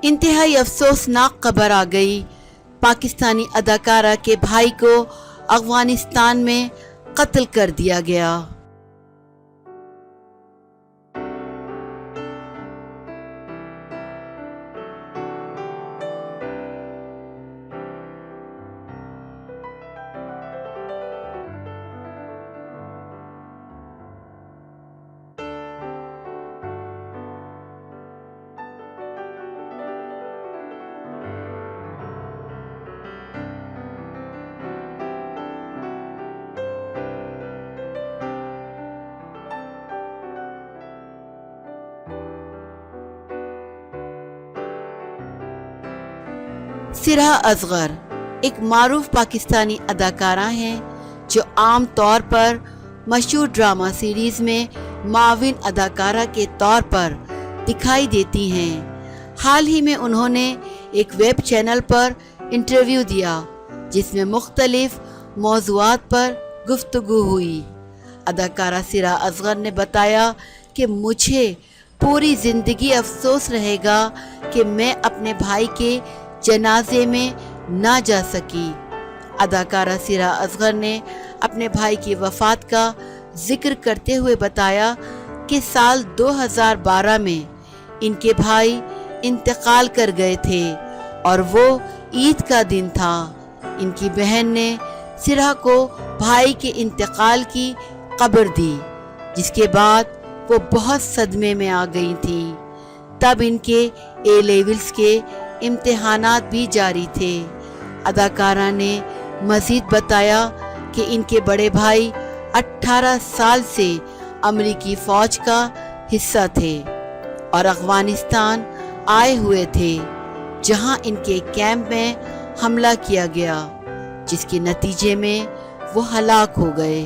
انتہائی افسوسناک خبر آ گئی، پاکستانی اداکارہ کے بھائی کو افغانستان میں قتل کر دیا گیا۔ سرا اصغر ایک معروف پاکستانی اداکارہ ہیں جو عام طور پر مشہور ڈرامہ سیریز میں معاون اداکارہ کے طور پر دکھائی دیتی ہیں۔ حال ہی میں انہوں نے ایک ویب چینل پر انٹرویو دیا جس میں مختلف موضوعات پر گفتگو ہوئی۔ اداکارہ سرا اصغر نے بتایا کہ مجھے پوری زندگی افسوس رہے گا کہ میں اپنے بھائی کے جنازے میں نہ جا سکی۔ اداکارہ سرا اصغر نے اپنے بھائی کی وفات کا ذکر کرتے ہوئے بتایا کہ سال 2012 میں ان کے بھائی انتقال کر گئے تھے اور وہ عید کا دن تھا۔ ان کی بہن نے سرا کو بھائی کے انتقال کی خبر دی، جس کے بعد وہ بہت صدمے میں آ گئی تھیں۔ تب ان کے اے لیولز کے امتحانات بھی جاری تھے۔ اداکارہ نے مزید بتایا کہ ان کے بڑے بھائی 18 سال سے امریکی فوج کا حصہ تھے اور افغانستان آئے ہوئے تھے، جہاں ان کے کیمپ میں حملہ کیا گیا، جس کے نتیجے میں وہ ہلاک ہو گئے۔